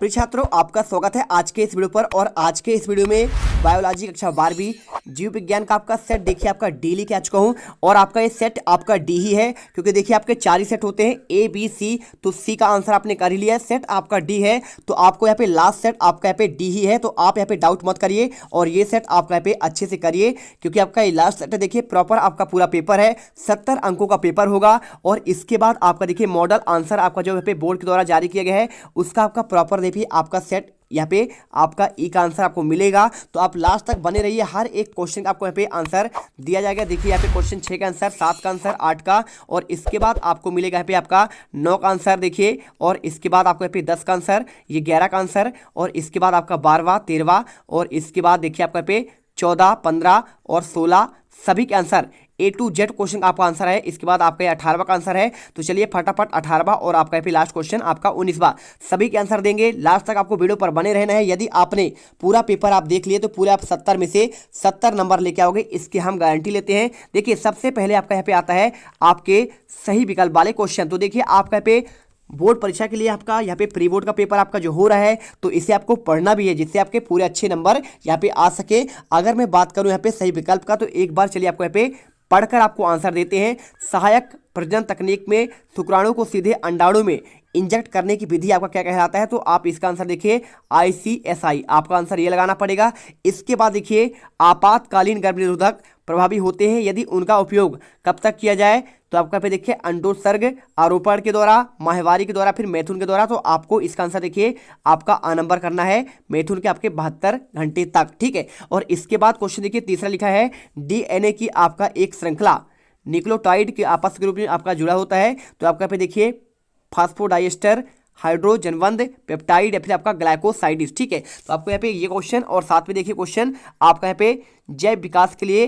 प्रिय छात्रों, आपका स्वागत है आज के इस वीडियो पर। और आज के इस वीडियो में बायोलॉजी कक्षा 12वीं जीव विज्ञान का आपका सेट देखिए आपका डी लिख के आ चुका हूँ। और आपका ये सेट आपका डी ही है, क्योंकि देखिए आपके 4 ही सेट होते हैं ए बी सी, तो सी का आंसर आपने कर ही लिया है। सेट आपका डी है, तो आपको यहाँ पे लास्ट सेट आपका यहाँ पे डी ही है, तो आप यहाँ पे डाउट मत करिए और ये सेट आपका यहाँ पे अच्छे से करिए, क्योंकि आपका ये लास्ट सेट है। देखिए प्रॉपर आपका पूरा पेपर है, 70 अंकों का पेपर होगा। और इसके बाद आपका देखिए मॉडल आंसर आपका जो यहाँ पे बोर्ड के द्वारा जारी किया गया है उसका आपका प्रॉपर देखिए आपका सेट यहाँ पे आपका ई का आंसर आपको मिलेगा। तो आप लास्ट तक बने रहिए, हर एक क्वेश्चन का आपको यहाँ पे आंसर दिया जाएगा। देखिए यहाँ पे क्वेश्चन 6 का आंसर, 7 का आंसर, 8 का, और इसके बाद आपको मिलेगा यहाँ पे आपका 9 का आंसर देखिए, और इसके बाद आपको यहाँ पे 10 का आंसर, ये 11 का आंसर, और इसके बाद आपका 12वां, 13वां, और इसके बाद देखिए आपका यहाँ पे 14, 15 और 16 सभी के answer A to Z question आपका आंसर है। इसके बाद आपका ये 18वां का आंसर है। तो चलिए फटाफट 18वां और आपका यहाँ पे लास्ट क्वेश्चन आपका 19वां सभी के आंसर देंगे। लास्ट तक आपको वीडियो पर बने रहना है। यदि आपने पूरा पेपर आप देख लिए तो पूरे आप 70 में से 70 नंबर लेके आओगे, इसकी हम गारंटी लेते हैं। देखिए सबसे पहले आपका यहाँ पे आता है आपके सही विकल्प वाले क्वेश्चन। तो देखिए आपका यहाँ पे बोर्ड परीक्षा के लिए आपका यहाँ पे प्री बोर्ड का पेपर आपका जो हो रहा है, तो इसे आपको पढ़ना भी है जिससे आपके पूरे अच्छे नंबर यहाँ पे आ सके। अगर मैं बात करूँ यहाँ पे सही विकल्प का, तो एक बार चलिए आपको यहाँ पे पढ़कर आपको आंसर देते हैं। सहायक प्रजनन तकनीक में शुक्राणु को सीधे अंडाणु में इंजेक्ट करने की विधि आपका क्या कहलाता है? तो आप इसका आंसर देखिए ICSI, आपका आंसर ये लगाना पड़ेगा। इसके बाद देखिए आपातकालीन गर्भनिरोधक प्रभावी होते हैं यदि उनका उपयोग कब तक किया जाए? तो आपका पे देखिए अंडोत्सर्ग आरोपण के द्वारा, माहवारी के द्वारा, फिर मैथुन के द्वारा। तो आपको इसका आंसर देखिए आपका आ नंबर करना है मैथुन के आपके 72 घंटे तक, ठीक है। और इसके बाद क्वेश्चन देखिए तीसरा लिखा है DNA की आपका एक श्रृंखला न्यूक्लियोटाइड के आपस के रूप में आपका जुड़ा होता है। तो आपका पे देखिए फास्फोडाइएस्टर, हाइड्रोजनबंध पेप्टाइड, या फिर आपका ग्लाइकोसाइडिस, ठीक है। तो आपको यहाँ पे ये क्वेश्चन, और साथ में देखिए क्वेश्चन आपका यहाँ पे जैव विकास के लिए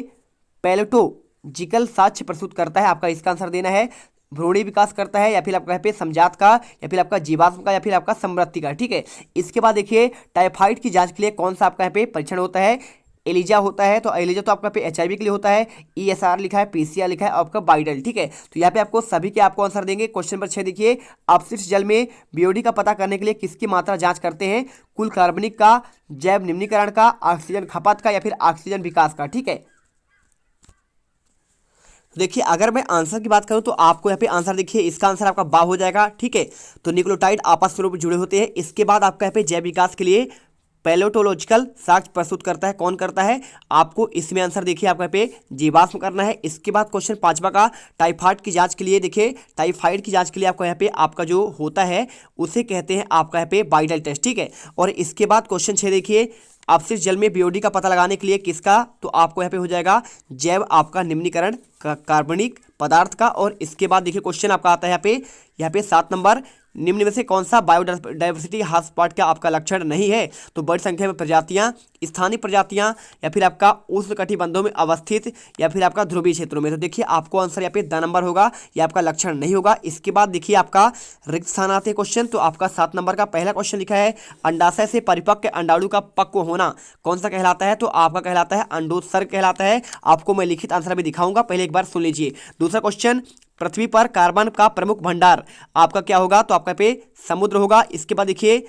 पैलेटोजिकल साक्ष्य प्रस्तुत करता है, आपका इसका आंसर देना है। भ्रूणी विकास करता है, या फिर आपका यहाँ पे समजात का, या फिर आपका जीवाश्म का, या फिर आपका समृद्धि का, ठीक है। इसके बाद देखिए टाइफाइड की जांच के लिए कौन सा आपका यहाँ पे परीक्षण होता है? एलिजा होता है। तो एलिजा तो आपका पे HIV के लिए होता है। ESR लिखा है, PCR लिखा है, आपका बाइडल, ठीक है। तो यहाँ पे आपको सभी के आपको आंसर देंगे। क्वेश्चन नंबर 6 देखिए अपशिष्ट जल में BOD का पता करने के लिए किसकी मात्रा जांच करते हैं? कुल कार्बनिक का, जैव निम्नीकरण का, ऑक्सीजन खपत का, या फिर ऑक्सीजन विकास का, ठीक है। देखिए अगर मैं आंसर की बात करूं तो आपको यहाँ पे आंसर देखिए इसका आंसर आपका बा हो जाएगा, ठीक है। तो न्यूक्लियोटाइड आपस में जुड़े होते हैं। इसके बाद आपका यहाँ पे जैव विकास के लिए पैलेटोलॉजिकल साक्ष्य प्रस्तुत करता है, कौन करता है? आपको इसमें आंसर देखिए आपका पे जीवाश्म करना है। इसके बाद क्वेश्चन 5वां का टाइफाइड की जांच के लिए देखिए टाइफाइड की जांच के लिए आपको यहाँ पे आपका जो होता है उसे कहते हैं आपका यहाँ पे बाइडल टेस्ट, ठीक है। और इसके बाद क्वेश्चन 6 देखिए अपशिष्ट जल में BOD का पता लगाने के लिए किसका? तो आपको यहाँ पे हो जाएगा जैव आपका निम्नीकरण कार्बनिक पदार्थ का। और इसके बाद देखिए क्वेश्चन आपका आता है यहाँ पे 7 नंबर, निम्न में से कौन सा बायोडाइवर्सिटी हॉटस्पॉट का आपका लक्षण नहीं है? तो बड़ी संख्या में प्रजातियां, स्थानीय प्रजातियां, या फिर आपका उष्णकटिबंधों में अवस्थित, या फिर आपका ध्रुवीय क्षेत्रों में। तो देखिए आपको आंसर यहाँ पे द नंबर होगा, ये आपका लक्षण नहीं होगा। इसके बाद देखिए आपका रिक्त स्थान आते हैं क्वेश्चन। तो आपका 7 नंबर का पहला क्वेश्चन लिखा है अंडाशय से परिपक्व अंडाणु का पक्व होना कौन सा कहलाता है? तो आपका कहलाता है अंडोत्सर्ग कहलाता है। आपको मैं लिखित आंसर भी दिखाऊंगा, पहले एक बार सुन लीजिए। दूसरा क्वेश्चन पृथ्वी पर कार्बन का प्रमुख भंडार आपका क्या होगा? तो आपका पे समुद्र होगा। इसके बाद देखिए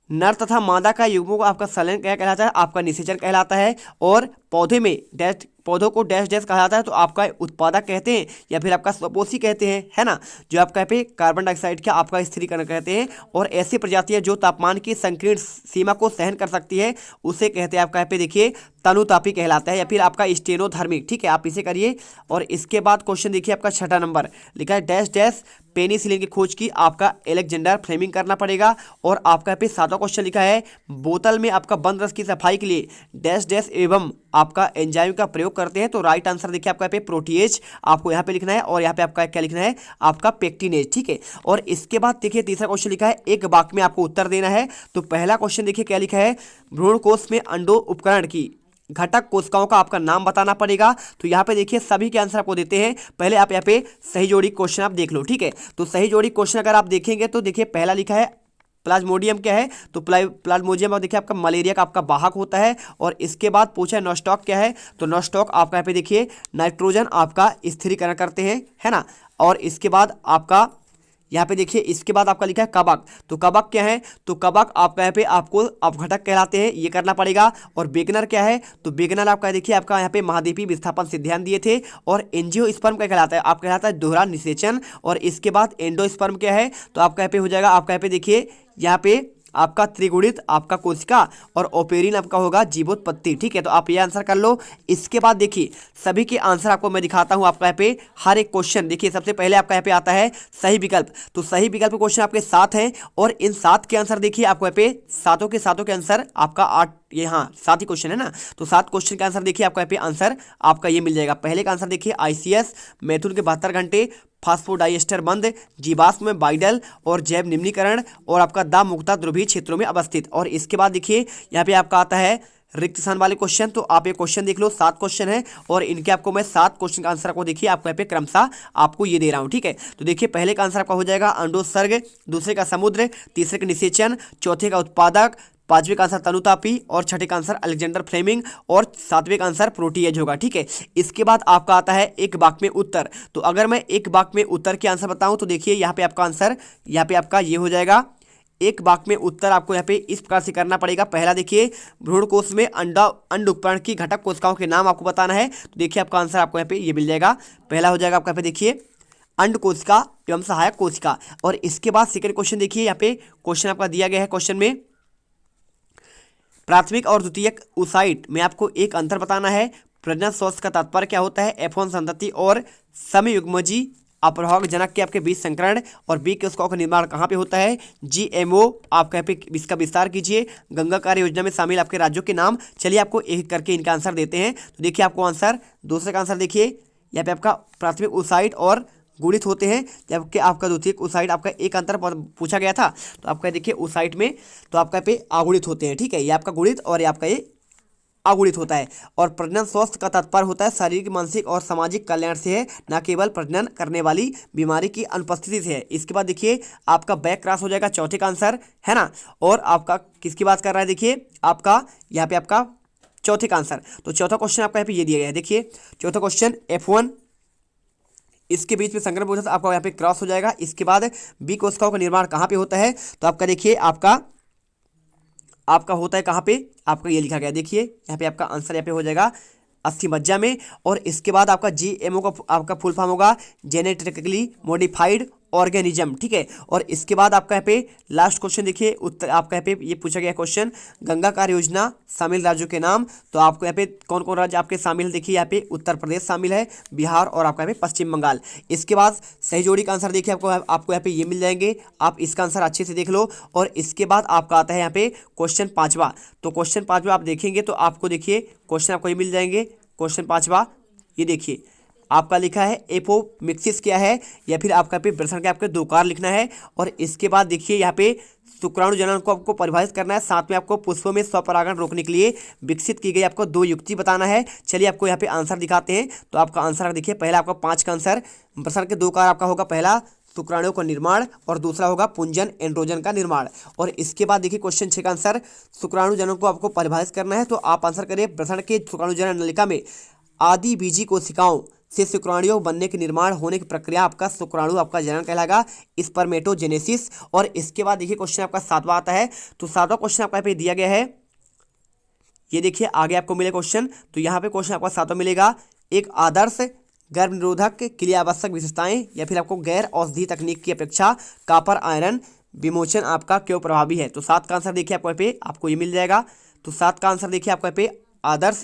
नर तथा मादा का युग्मों को आपका संलयन क्या कहलाता है? आपका निषेचन कहलाता है। और पौधे में पौधों को डैश डैश कहा जाता है, तो आपका उत्पादक कहते हैं, या फिर आपका स्वपोषी कहते हैं, है ना, जो आपका पे कार्बन डाइऑक्साइड का आपका स्थिरीकरण कहते हैं। और ऐसी प्रजातियां जो तापमान की संकीर्ण सीमा को सहन कर सकती है उसे कहते हैं आपका पे देखिए तनुतापी कहलाता है, या फिर आपका स्टेनोधर्मिक, ठीक है, आप इसे करिए। और इसके बाद क्वेश्चन देखिए आपका 6ठा नंबर लिखा है डैश डैश पेनिसिलिन की खोज की आपका एलेक्जेंडर फ्लेमिंग करना पड़ेगा। और आपका पे 7वां क्वेश्चन लिखा है बोतल में आपका बंद रस की सफाई के लिए डैश डैश एवं आपका एंजाइम का प्रयोग करते हैं। तो राइट आंसर देखिए आपका पे प्रोटीएज आपको यहाँ पे लिखना है, और यहाँ पे आपका क्या लिखना है? आपका पेक्टिनेज, ठीक है। और इसके बाद देखिए तीसरा क्वेश्चन लिखा है एक वाक्य में आपको उत्तर देना है। तो पहला क्वेश्चन देखिए क्या लिखा है भ्रूण कोश में अंडो उपकरण की घटक कोशिकाओं का आपका नाम बताना पड़ेगा। तो यहाँ पे देखिए सभी के आंसर आपको देते हैं। पहले आप यहाँ पे सही जोड़ी क्वेश्चन आप देख लो, ठीक है। तो सही जोड़ी क्वेश्चन अगर आप देखेंगे तो देखिए पहला लिखा है प्लाज्मोडियम क्या है? तो प्लाज्मोडियम आप देखिए आपका मलेरिया का आपका वाहक होता है। और इसके बाद पूछा नॉस्टॉक क्या है? तो नॉस्टॉक आपका यहाँ पे देखिए नाइट्रोजन आपका स्थिरीकरण करते हैं, है ना। और इसके बाद आपका यहाँ पे देखिए इसके बाद आपका लिखा है कबक। तो कबक क्या है, तो कबक आपका यहाँ पे आपको अपघटक कहलाते हैं, ये करना पड़ेगा। और बेगनर क्या है, तो बेगनर आपका देखिए आपका यहाँ पे महाद्वीपीय विस्थापन से ध्यान दिए थे। और एंजियोस्पर्म क्या कहलाता है, आप कहलाता है दोहरा निषेचन। और इसके बाद एंडोस्पर्म क्या है, तो आपका यहाँ पे हो जाएगा आपका यहाँ पे देखिए यहाँ पे आपका त्रिगुणित आपका कोशिका। और ओपेरिन आपका होगा जीवोत्पत्ति। ठीक है, तो आप ये आंसर कर लो। इसके बाद देखिए सभी के आंसर आपको मैं दिखाता हूं आपका यहाँ पे हर एक क्वेश्चन। देखिए सबसे पहले आपका यहाँ पे आता है सही विकल्प। तो सही विकल्प क्वेश्चन आपके 7 हैं और इन 7 के आंसर देखिए आपको यहाँ पे सातों के आंसर आपका 8, ये हाँ 7 ही क्वेश्चन है ना, तो 7 क्वेश्चन का आंसर देखिए आपका यहाँ पे आंसर आपका ये मिल जाएगा। पहले का आंसर देखिए ICS, मैथुन के 72 घंटे, फास्फोडाइएस्टर बंद, जीवाश्म में बाइडल और जैव निम्नीकरण, और आपका दा मुक्ता ध्रुवीय क्षेत्रों में अवस्थित। और इसके बाद देखिए यहाँ पे आपका आता है रिक्त स्थान वाले क्वेश्चन। तो आप ये क्वेश्चन देख लो, 7 क्वेश्चन है और इनके आपको मैं 7 क्वेश्चन का आंसर आपको देखिए आपको यहाँ पे क्रमशः आपको ये दे रहा हूँ। ठीक है, तो देखिए पहले का आंसर आपका हो जाएगा अंडोत्सर्ग, दूसरे का समुद्र, तीसरे का निषेचन, चौथे का उत्पादक, पांचवें का आंसर तनुतापी, और छठे का आंसर अलेक्जेंडर फ्लेमिंग, और सातवें का आंसर प्रोटीएज होगा। ठीक है, इसके बाद आपका आता है एक वाक्य में उत्तर। तो अगर मैं एक वाक्य में उत्तर के आंसर बताऊं तो देखिए यहाँ पे आपका आंसर यहाँ पे आपका ये हो जाएगा। एक वाक्य में उत्तर आपको यहाँ पे इस प्रकार से करना पड़ेगा। पहला देखिए भ्रूण कोश में अंड उपकरण की घटक कोशिकाओं के नाम आपको बताना है। तो देखिए आपका आंसर आपको यहाँ पे ये मिल जाएगा। पहला हो जाएगा आपका यहाँ पे देखिए अंड कोशिका एवं सहायक कोशिका। और इसके बाद सेकंड क्वेश्चन देखिए यहाँ पे क्वेश्चन आपका दिया गया है। क्वेश्चन में प्राथमिक और द्वितीयक oocyte में आपको एक अंतर बताना है। प्रजनन स्वस्त का तात्पर्य क्या होता है, F1 संतति और समयुग्मजी अपराग जनक के आपके बीच संकरण और बी कोशिकाओं का निर्माण कहाँ पे होता है, GMO आपका यहाँ पे इसका विस्तार कीजिए। गंगा कार्य योजना में शामिल आपके राज्यों के नाम। चलिए आपको एक करके इनका आंसर देते हैं। तो देखिए आपको आंसर दूसरे का आंसर देखिए यहाँ पे आपका प्राथमिक oocyte और गुणित होते हैं, जबकि आपका द्वितीयक oocyte आपका एक अंतर पूछा गया था। तो आपका देखिए oocyte में तो आपका पे अगुणित होते हैं। ठीक है, ये आपका गुणित और ये आपका ये अगुणित होता है। और प्रजनन स्वस्थ का तात्पर्य होता है शारीरिक, मानसिक और सामाजिक कल्याण से है, न केवल प्रजनन करने वाली बीमारी की अनुपस्थिति से है। इसके बाद देखिए आपका बैक क्रॉस हो जाएगा, चौथे का आंसर है ना। और आपका किसकी बात कर रहा है, देखिए आपका यहाँ पे आपका चौथे का आंसर। तो चौथा क्वेश्चन आपका यहाँ पे ये दिया गया है। देखिए चौथा क्वेश्चन F1 इसके बीच में संकरण पूछा, आपका यहाँ पे क्रॉस हो जाएगा। इसके बाद बी कोशिकाओं का निर्माण कहाँ पे होता है, तो आपका देखिए आपका होता है कहाँ पे, आपका ये लिखा गया देखिए यहाँ पे आपका आंसर यहाँ पे हो जाएगा अस्थिमज्जा में। और इसके बाद आपका GMO का आपका फुल फॉर्म होगा जेनेटिकली मॉडिफाइड ऑर्गेनिज्म। ठीक है, और इसके बाद आपका यहाँ पे लास्ट क्वेश्चन देखिए उत्तर आपका यहाँ पे ये पूछा गया क्वेश्चन गंगा कार्य योजना शामिल राज्यों के नाम। तो आपको यहाँ पे कौन कौन राज्य आपके शामिल है, देखिए यहाँ पे उत्तर प्रदेश शामिल है, बिहार और आपका यहाँ पे पश्चिम बंगाल। इसके बाद सही जोड़ी का आंसर देखिए आपको यहाँ पे ये मिल जाएंगे। आप इसका आंसर अच्छे से देख लो। और इसके बाद आपका आता है यहाँ पे क्वेश्चन 5वां। तो क्वेश्चन 5वां आप देखेंगे तो आपको देखिए क्वेश्चन आपको ये मिल जाएंगे। क्वेश्चन 5वां ये देखिए आपका लिखा है एपोमिक्सिस क्या है, या फिर आपका पे प्रश्न के आपके 2 कार लिखना है। और इसके बाद देखिए यहाँ पे शुक्राणु जनन को आपको परिभाषित करना है। साथ में आपको पुष्पों में स्वपरागण रोकने के लिए विकसित की गई आपको 2 युक्ति बताना है। चलिए आपको यहाँ पे आंसर दिखाते हैं। तो आपका आंसर देखिए पहला आपका 5 का आंसर प्रश्न के 2 कार आपका होगा, पहला शुक्राणुओं का निर्माण और दूसरा होगा पुंजन एंड्रोजन का निर्माण। और इसके बाद देखिए क्वेश्चन 6 का आंसर शुक्राणु जनन को आपको परिभाषित करना है। तो आप आंसर करिए प्रश्न के शुक्राणु जनन नलिका में आदि बीजी कोशिकाओं से शुक्राणुओं बनने के निर्माण होने की प्रक्रिया आपका शुक्राणु आपका जनन कहलाएगा, स्पर्मेटोजेनेसिस। और इसके बाद देखिए क्वेश्चन आपका 7वां आता है। तो 7वां क्वेश्चन आपका पे दिया गया है, ये देखिए आगे आपको मिले क्वेश्चन। तो यहाँ पे क्वेश्चन आपका 7वां मिलेगा, एक आदर्श गर्भ निरोधक के लिए आवश्यक विशेषताएं या फिर आपको गैर औषधि तकनीक की अपेक्षा कॉपर आयरन विमोचन आपका क्यों प्रभावी है। तो 7 का आंसर देखिए आपको पे आपको ये मिल जाएगा। तो 7 का आंसर देखिए आपको पे आदर्श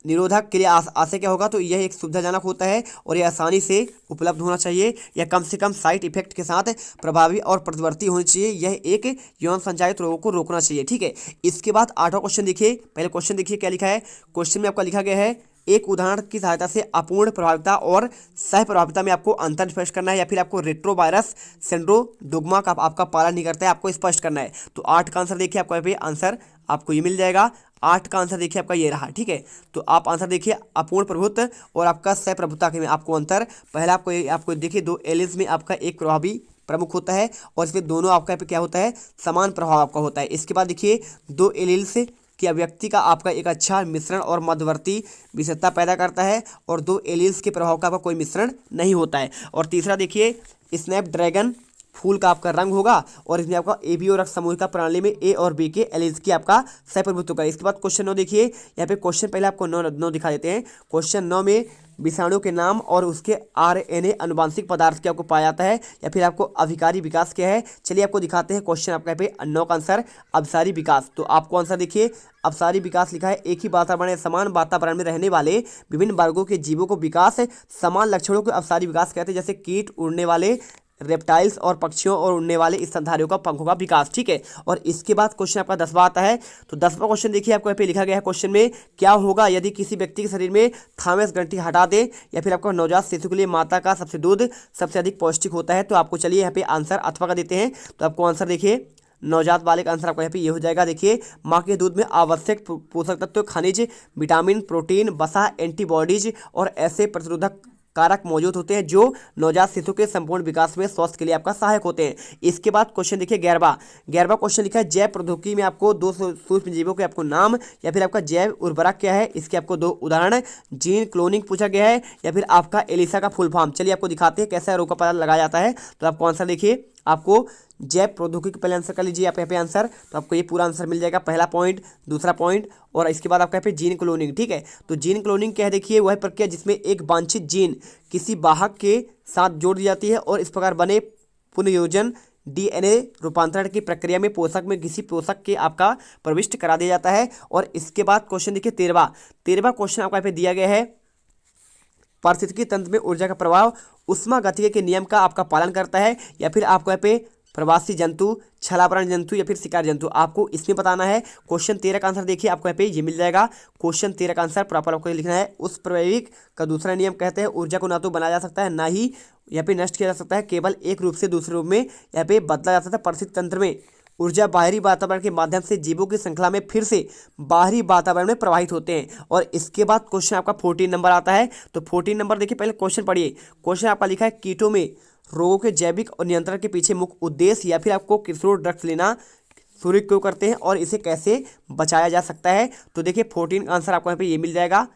निरोधक के लिए आशय क्या होगा, तो यह एक सुविधाजनक होता है और यह आसानी से उपलब्ध होना चाहिए, यह कम से कम साइड इफेक्ट के साथ प्रभावी और प्रतिवर्ती होनी चाहिए, यह एक यौन संचालित रोगों को रोकना चाहिए। ठीक है, इसके बाद 8वां क्वेश्चन देखिए। पहले क्वेश्चन देखिए क्या लिखा है। क्वेश्चन में आपका लिखा गया है एक उदाहरण की सहायता से अपूर्ण प्रभाविता और सह प्रभाविता में आपको अंतर स्पष्ट करना है, या फिर आपको रेट्रोवायरस सिंड्रोडोग्मा का आपका पालन नहीं करता है, आपको स्पष्ट करना है। तो 8 का आंसर देखिए आपको आंसर आपको ये मिल जाएगा। 8 का आंसर देखिए आपका ये रहा। ठीक है, तो आप आंसर देखिए अपूर्ण प्रभुत्व और आपका सह प्रभुता के में आपको अंतर। पहला आपको देखिए 2 एलिल्स में आपका एक प्रभावी प्रमुख होता है और इसमें दोनों आपका पे क्या होता है, समान प्रभाव आपका होता है। इसके बाद देखिए 2 एलिल्स कि अभिव्यक्ति का आपका एक अच्छा मिश्रण और मध्यवर्ती विशेषता पैदा करता है और 2 एलील्स के प्रभाव का आपका कोई मिश्रण नहीं होता है। और तीसरा देखिए स्नैपड्रैगन फूल का आपका रंग होगा और इसमें आपका ए बी और रक्त समूहिका प्रणाली में ए और बी के एलील्स की आपका सहप्रभुत्व होगा। इसके बाद क्वेश्चन 9 देखिए, यहाँ पे क्वेश्चन पहले आपको 9 दिखा देते हैं। क्वेश्चन 9 में विषाणु के नाम और उसके आरएनए अनुवांशिक पदार्थ क्या आपको पाया जाता है या फिर आपको अभिकारी विकास क्या है। चलिए आपको दिखाते हैं क्वेश्चन आपका यहाँ पे 9 का आंसर अभिसारी विकास। तो आपको आंसर देखिए, अभिसारी विकास लिखा है एक ही वातावरण समान वातावरण में रहने वाले विभिन्न वर्गों के जीवों को विकास समान लक्षणों को अभिसारी विकास कहते हैं, जैसे कीट, उड़ने वाले रेप्टाइल्स और पक्षियों और उड़ने वाले स्तनधारियों का पंखों का विकास। ठीक है, और इसके बाद क्वेश्चन आपका 10वां आता है। तो 10वां क्वेश्चन देखिए, आपको यहाँ पे लिखा गया है क्वेश्चन में, क्या होगा यदि किसी व्यक्ति के शरीर में थायमस ग्रंथि हटा दे या फिर आपको नवजात शिशु के लिए माता का सबसे दूध सबसे अधिक पौष्टिक होता है। तो आपको चलिए यहाँ पे आंसर अथवा का देते हैं। तो आपको आंसर देखिए, नवजात बालक का आंसर आपको यहाँ पे ये हो जाएगा। देखिए, माँ के दूध में आवश्यक पोषक तत्व, खनिज, विटामिन, प्रोटीन, वसा, एंटीबॉडीज और ऐसे प्रतिरोधक कारक मौजूद होते हैं जो नवजात शिशु के संपूर्ण विकास में स्वास्थ्य के लिए आपका सहायक होते हैं। इसके बाद क्वेश्चन देखिए 11वां क्वेश्चन लिखा है, जैव प्रौद्योगिकी में आपको 2 सूक्ष्म जीवों के आपको नाम या फिर आपका जैव उर्वरक क्या है, इसके आपको 2 उदाहरण, जीन क्लोनिंग पूछा गया है या फिर आपका एलिसा का फुल फॉर्म। चलिए आपको दिखाते हैं कैसे रोग का पता लगाया जाता है। तो आपको आंसर देखिए, आपको जैव प्रौद्योगिकी पहले आंसर कर लीजिए आप यहाँ पे आंसर। तो आपको ये पूरा आंसर मिल जाएगा, पहला पॉइंट, दूसरा पॉइंट और इसके बाद आपका यहाँ पे जीन क्लोनिंग। ठीक है, तो जीन क्लोनिंग क्या है, देखिए वह प्रक्रिया जिसमें एक वांछित जीन किसी वाहक के साथ जोड़ दी जाती है और इस प्रकार बने पुनर्योजन डीएनए रूपांतरण की प्रक्रिया में पोषक में किसी पोषक के आपका प्रविष्ट करा दिया जाता है। और इसके बाद क्वेश्चन देखिए 13वां क्वेश्चन आपका यहाँ पे दिया गया है, पारिस्थितिकी तंत्र में ऊर्जा का प्रभाव उष्मागतिकी के नियम का आपका पालन करता है या फिर आपको यहाँ पे प्रवासी जंतु, छलावरण जंतु या फिर शिकारी जंतु, आपको इसमें बताना है। क्वेश्चन 13 का आंसर देखिए, आपको यहाँ पे ये मिल जाएगा। क्वेश्चन 13 का आंसर प्रॉपर आपको लिखना है। उस प्रवैगिक का दूसरा नियम कहते हैं ऊर्जा को ना तो बनाया जा सकता है ना ही यहाँ पे नष्ट किया जा सकता है, केवल एक रूप से दूसरे रूप में यहाँ पे बदला जा सकता है। परिस्थिति तंत्र में ऊर्जा बाहरी वातावरण के माध्यम से जीवों की श्रृंखला में फिर से बाहरी वातावरण में प्रवाहित होते हैं। और इसके बाद क्वेश्चन आपका 14 नंबर आता है। तो 14 नंबर देखिए, पहले क्वेश्चन पढ़िए। क्वेश्चन आपका लिखा है, कीटों में रोगों के जैविक और नियंत्रण के पीछे मुख्य उद्देश्य या फिर आपको किशोर ड्रग्स लेना शुरू क्यों करते हैं और इसे कैसे बचाया जा सकता है। तो देखिए 14 का आंसर आपको यहाँ पे ये मिल जाएगा।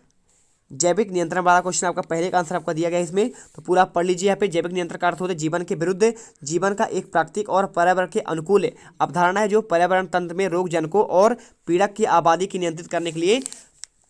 जैविक नियंत्रण वाला क्वेश्चन आपका पहले का आंसर आपका दिया गया है इसमें, तो पूरा पढ़ लीजिए। यहाँ पे जैविक नियंत्रण का अर्थ होता है जीवन के विरुद्ध, जीवन का एक प्राकृतिक और पर्यावरण के अनुकूल अवधारणा है जो पर्यावरण तंत्र में रोग जनकों और पीड़क की आबादी की नियंत्रित करने के लिए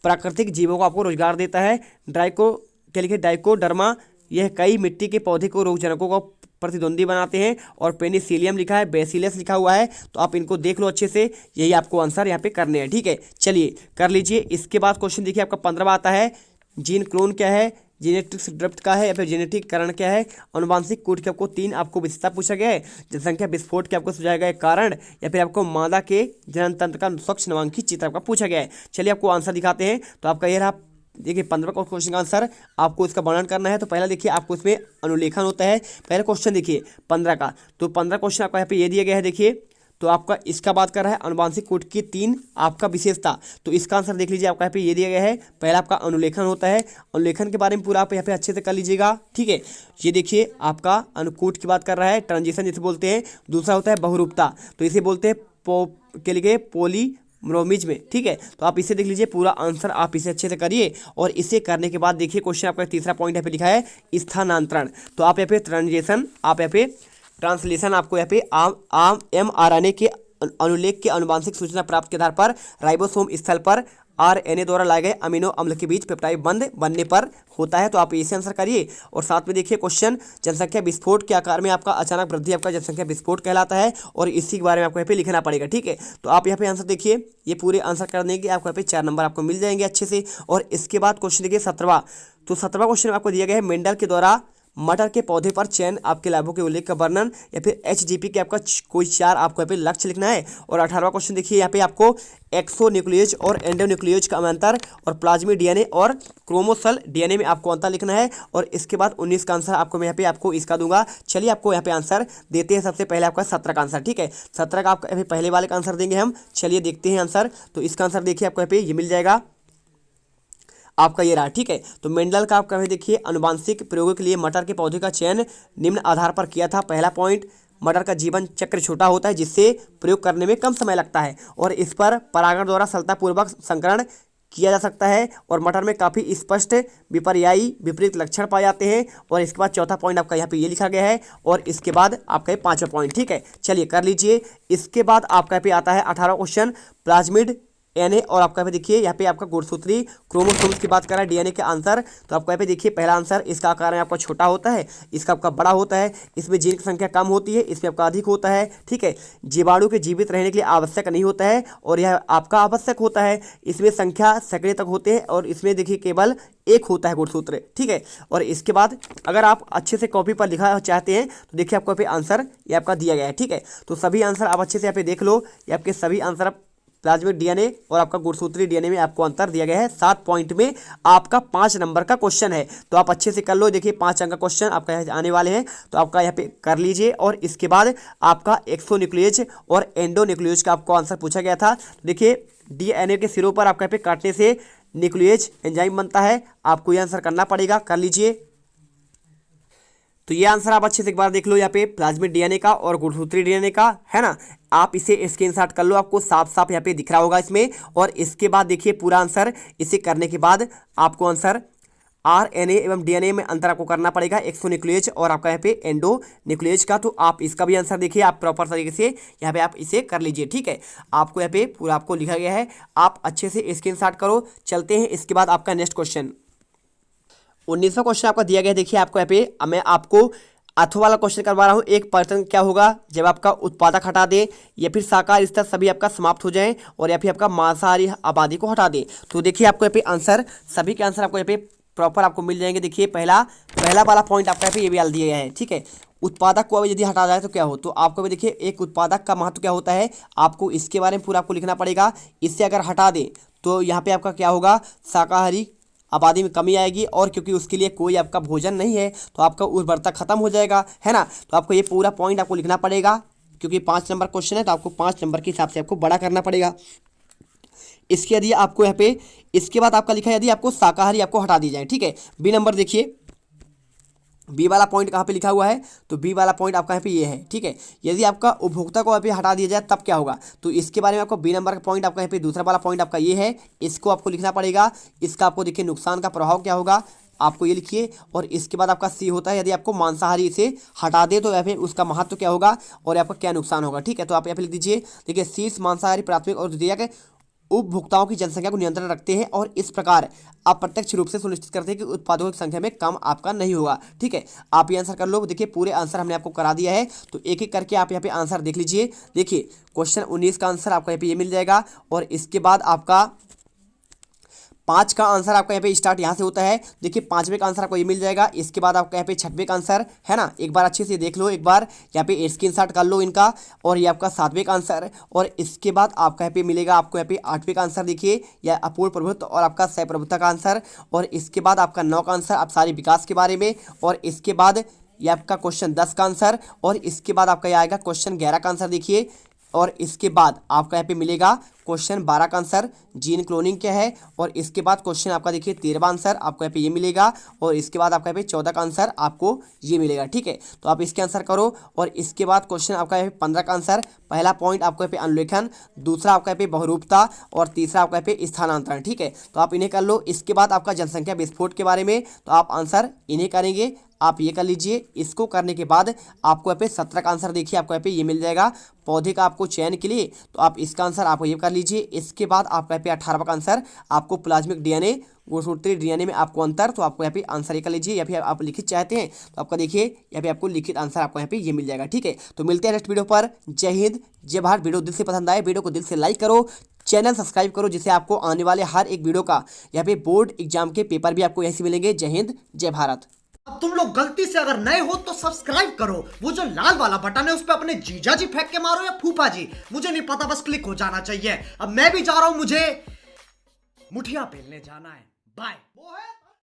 प्राकृतिक जीवों को आपको रोजगार देता है। डाइकोडर्मा, यह कई मिट्टी के पौधे को रोगजनकों को प्रतिद्वंदी बनाते हैं। और पेनिसिलियम लिखा है, बेसिलस लिखा हुआ है, तो आप इनको देख लो अच्छे से, यही आपको आंसर यहाँ पे करने हैं। ठीक है, चलिए कर लीजिए। इसके बाद क्वेश्चन देखिए आपका 15वां आता है, जीन क्लोन क्या है, जेनेटिक्स ड्रिफ्ट का है या फिर जेनेटिकरण क्या है, अनुवांशिक कूट के आपको 3 आपको विशेषता पूछा गया है, जनसंख्या विस्फोट के आपको सुझाया गया कारण या फिर आपको मादा के जनन तंत्र का स्वच्छ नवांकी चित्र आपका पूछा गया है। चलिए आपको आंसर दिखाते हैं। तो आपका ये रहा, देखिए 15 क्वेश्चन का आंसर, आपको इसका वर्णन करना है। तो पहला देखिए आपको इसमें अनुलेखन होता है। पहला क्वेश्चन देखिए 15 का, तो 15 क्वेश्चन आपका यहाँ पे ये दिया गया है। देखिए तो आपका इसका बात कर रहा है अनुवांशिक कूट की 3 आपका विशेषता, तो इसका आंसर देख लीजिए। आपका यहाँ पे ये दिया गया है, पहला आपका अनुलेखन होता है। अनुलेखन के बारे में पूरा आप यहाँ पे अच्छे से कर लीजिएगा। ठीक है, ये देखिए आपका अनुकूट की बात कर रहा है, ट्रांजिशन जिसे बोलते हैं। दूसरा होता है बहुरूपता, तो इसे बोलते हैं के लिए पॉलीमोर्फिज्म में। ठीक है, तो आप इसे देख लीजिए, पूरा आंसर आप इसे अच्छे से करिए। और इसे करने के बाद देखिए क्वेश्चन आपका तीसरा पॉइंट यहाँ पे लिखा है स्थानांतरण, तो आप यहाँ पे ट्रांजिशन, आप यहाँ पे ट्रांसलेशन, आपको यहाँ पे mRNA के अनुलेख के आनुवंशिक सूचना प्राप्त के आधार पर राइबोसोम स्थल पर RNA द्वारा लाए गए अमीनो अम्ल के बीच पेप्टाइड बंध बनने पर होता है। तो आप इसे आंसर करिए। और साथ में देखिए क्वेश्चन, जनसंख्या विस्फोट के आकार में आपका अचानक वृद्धि आपका जनसंख्या विस्फोट कहलाता है और इसी के बारे में आपको यहाँ पे लिखना पड़ेगा। ठीक है, तो आप यहाँ पे आंसर देखिए, ये पूरे आंसर करने के आपको यहाँ पे 4 नंबर आपको मिल जाएंगे अच्छे से। और इसके बाद क्वेश्चन देखिए 17वां, तो 17वां क्वेश्चन आपको दिया गया है, मेंडल के द्वारा मटर के पौधे पर चयन आपके लाभों के उल्लेख का वर्णन या फिर HGP के आपका कोई 4 आपको यहाँ पे लक्ष्य लिखना है। और 18वां क्वेश्चन देखिए, यहाँ पे आपको एक्सोन्यूक्लियोज और एंडोन्यूक्लियोज का अंतर और प्लाज्मी DNA और क्रोमोसोमल DNA में आपको अंतर लिखना है। और इसके बाद 19 का आंसर आपको मैं यहाँ पे आपको इसका दूंगा। चलिए आपको यहाँ पे आंसर देते हैं। सबसे पहले आपका 17 का आंसर, ठीक है, 17 का आपका पहले वाले का आंसर देंगे हम। चलिए देखते हैं आंसर। तो इसका आंसर देखिए आपको यहाँ पे ये मिल जाएगा, आपका ये रहा। ठीक है, तो मेंडल का आपका देखिए आनुवंशिक प्रयोगों के लिए मटर के पौधे का चयन निम्न आधार पर किया था। पहला पॉइंट, मटर का जीवन चक्र छोटा होता है जिससे प्रयोग करने में कम समय लगता है और इस पर परागण द्वारा सफलतापूर्वक संकरण किया जा सकता है और मटर में काफ़ी स्पष्ट विपर्यायी विपरीत लक्षण पाए जाते हैं। और इसके बाद चौथा पॉइंट आपका यहाँ पे ये लिखा गया है और इसके बाद आपका ये पाँचवा पॉइंट। ठीक है, चलिए कर लीजिए। इसके बाद आपका यहाँ पे आता है 18वां क्वेश्चन, प्लाज्मिड एनए और आपका पे देखिए यहाँ पे आपका गुणसूत्री क्रोमोसोम्स की बात कर रहा है डीएनए के आंसर। तो आपका यहाँ पे देखिए पहला आंसर, इसका आकार आपका छोटा होता है, इसका आपका बड़ा होता है, इसमें जीन की संख्या कम होती है, इसमें आपका अधिक होता है। ठीक है, जीवाणु के जीवित रहने के लिए आवश्यक नहीं होता है और यह आपका आवश्यक होता है। इसमें संख्या सैकड़े तक होते हैं और इसमें देखिए केवल एक होता है गुणसूत्र। ठीक है, और इसके बाद अगर आप अच्छे से कॉपी पर लिखा चाहते हैं तो देखिए आपको यहाँ पे आंसर ये आपका दिया गया है। ठीक है, तो सभी आंसर आप अच्छे से यहाँ पे देख लो, ये आपके सभी आंसर प्लाज्मिक डीएनए और आपका गुणसूत्री डीएनए में आपको अंतर दिया गया है। 7 पॉइंट में आपका 5 नंबर का क्वेश्चन है, तो आप अच्छे से कर लो। देखिए 5 अंक का क्वेश्चन आपका यहाँ आने वाले हैं, तो आपका यहाँ पे कर लीजिए। और इसके बाद आपका एक्सोन्यूक्लियेज और एंडोन्यूक्लियेज का आपको आंसर पूछा गया था। देखिए डीएनए के सिरों पर आपका यहाँ पे काटने से न्यूक्लियेज एंजाइम बनता है, आपको ये आंसर करना पड़ेगा, कर लीजिए। तो ये आंसर आप अच्छे से एक बार देख लो, यहाँ पे प्लाज्मिड डीएनए का और गुणसूत्री डीएनए का है ना, आप इसे स्क्रीनशॉट कर लो, आपको साफ साफ यहाँ पे दिख रहा होगा इसमें। और इसके बाद देखिए पूरा आंसर, इसे करने के बाद आपको आंसर आरएनए एवं डीएनए में अंतर आपको करना पड़ेगा, एक्सोन्यूक्लियेज और आपका यहाँ पे एंडोन्यूक्लियेज का। तो आप इसका भी आंसर देखिए, आप प्रॉपर तरीके से यहाँ पे आप इसे कर लीजिए। ठीक है, आपको यहाँ पे पूरा आपको लिखा गया है, आप अच्छे से स्क्रीनशॉट करो। चलते हैं इसके बाद आपका नेक्स्ट क्वेश्चन, 19वां क्वेश्चन आपका दिया गया है। देखिए आपको यहाँ पे मैं आपको अथवा वाला क्वेश्चन करवा रहा हूँ। एक पर्सन क्या होगा जब आपका उत्पादक हटा दे या फिर शाकाहारी स्तर सभी आपका समाप्त हो जाए और या फिर आपका मांसाहारी आबादी को हटा दे। तो देखिए आपको यहाँ पे आंसर, सभी के आंसर आपको यहाँ पे प्रॉपर आपको मिल जाएंगे। देखिए पहला वाला पॉइंट आपका यहाँ पे ये भी डाल दिया गया है। ठीक है, उत्पादक को यदि हटा जाए तो क्या हो, तो आपको भी देखिए एक उत्पादक का महत्व क्या होता है, आपको इसके बारे में पूरा आपको लिखना पड़ेगा। इससे अगर हटा दें तो यहाँ पे आपका क्या होगा, शाकाहारी आबादी में कमी आएगी और क्योंकि उसके लिए कोई आपका भोजन नहीं है तो आपका उर्वरता खत्म हो जाएगा, है ना। तो आपको ये पूरा पॉइंट आपको लिखना पड़ेगा, क्योंकि 5 नंबर क्वेश्चन है तो आपको 5 नंबर के हिसाब से आपको बड़ा करना पड़ेगा। इसके यदि आपको यहाँ पे इसके बाद आपका लिखा है यदि आपको शाकाहारी आपको हटा दी जाए। ठीक है, बी नंबर देखिए, बी वाला पॉइंट कहाँ पे लिखा हुआ है, तो बी वाला पॉइंट आपका यहाँ पे ये है। ठीक है, यदि आपका उपभोक्ता को यहाँ पे हटा दिया जाए तब क्या होगा, तो इसके बारे में आपको बी नंबर का पॉइंट आपका यहाँ पे दूसरा वाला पॉइंट आपका ये है, इसको आपको लिखना पड़ेगा। इसका आपको देखिए नुकसान का प्रभाव क्या होगा, आपको ये लिखिए। और इसके बाद आपका सी होता है यदि आपको मांसाहारी से हटा दे तो या फिर उसका महत्व क्या होगा और आपका क्या नुकसान होगा। ठीक है, तो आप यहाँ पे लिख दीजिए। देखिए शीर्ष मांसाहारी प्राथमिक और द्वितीयक उपभोक्ताओं की जनसंख्या को नियंत्रण रखते हैं और इस प्रकार अप्रत्यक्ष रूप से सुनिश्चित करते हैं कि उत्पादों की संख्या में कम आपका नहीं होगा। ठीक है, आप ये आंसर कर लो। देखिए पूरे आंसर हमने आपको करा दिया है, तो एक एक करके आप यहाँ पे आंसर देख लीजिए। देखिए क्वेश्चन 19 का आंसर आपका यहाँ पे ये मिल जाएगा और इसके बाद आपका 5 का आंसर आपका यहाँ पे स्टार्ट यहाँ से होता है। देखिए 5वें का आंसर आपको ये मिल जाएगा। इसके बाद आपका यहाँ पे 6वें का आंसर है ना, एक बार अच्छे से देख लो, एक बार यहाँ पे स्क्रीनशॉट कर लो इनका। और ये आपका 7वें का आंसर और इसके बाद आपका यहाँ पे मिलेगा आपको यहाँ पे 8वें का आंसर। देखिए यह अपूर्ण प्रभुत्व और आपका सह प्रभुत्व का आंसर। और इसके बाद आपका 9 का आंसर आप सारी विकास के बारे में। और इसके बाद ये आपका क्वेश्चन 10 का आंसर और इसके बाद आपका ये आएगा क्वेश्चन 11 का आंसर। देखिए और इसके बाद आपका यहाँ पे मिलेगा क्वेश्चन 12 का आंसर, जीन क्लोनिंग क्या है। और इसके बाद क्वेश्चन आपका देखिए 13वां आंसर आपको यहाँ पे ये मिलेगा और इसके बाद आपका यहाँ पे 14 का आंसर आपको ये मिलेगा। ठीक है, तो आप इसके आंसर करो। और इसके बाद क्वेश्चन आपका यहाँ पे 15 का आंसर, पहला पॉइंट आपको यहाँ पे अनुलेखन, दूसरा आपका यहाँ पे बहुरूपता और तीसरा आपका यहाँ पे स्थानांतरण। ठीक है, तो आप इन्हें कर लो। इसके बाद आपका जनसंख्या विस्फोट के बारे में, तो आप आंसर इन्हें करेंगे, आप ये कर लीजिए। इसको करने के बाद आपको यहाँ पे 17 का आंसर देखिए आपको यहाँ पे ये मिल जाएगा, पौधे का आपको चयन के लिए, तो आप इसका आंसर आपको ये कर लीजिए। इसके बाद आपका यहाँ पे 18वां का आंसर आपको प्लाज्मिक डीएनए गुणसूत्री डीएनए में आपको अंतर, तो आपको यहाँ पे आंसर ये कर लीजिए। या फिर आप लिखित चाहते हैं तो आपका देखिए यहाँ पे आपको लिखित आंसर आपको यहाँ पे ये मिल जाएगा। ठीक है, तो मिलते हैं नेक्स्ट वीडियो पर। जय हिंद जय भारत। वीडियो दिल से पसंद आए वीडियो को दिल से लाइक करो, चैनल सब्सक्राइब करो, जिससे आपको आने वाले हर एक वीडियो का यहाँ पे बोर्ड एग्जाम के पेपर भी आपको ऐसे मिलेंगे। जय हिंद जय भारत। अब तुम लोग गलती से अगर नए हो तो सब्सक्राइब करो, वो जो लाल वाला बटन है उस पर अपने जीजा जी फेंक के मारो या फूफा जी, मुझे नहीं पता, बस क्लिक हो जाना चाहिए। अब मैं भी जा रहा हूं, मुझे मुठिया पेलने जाना है। बाय।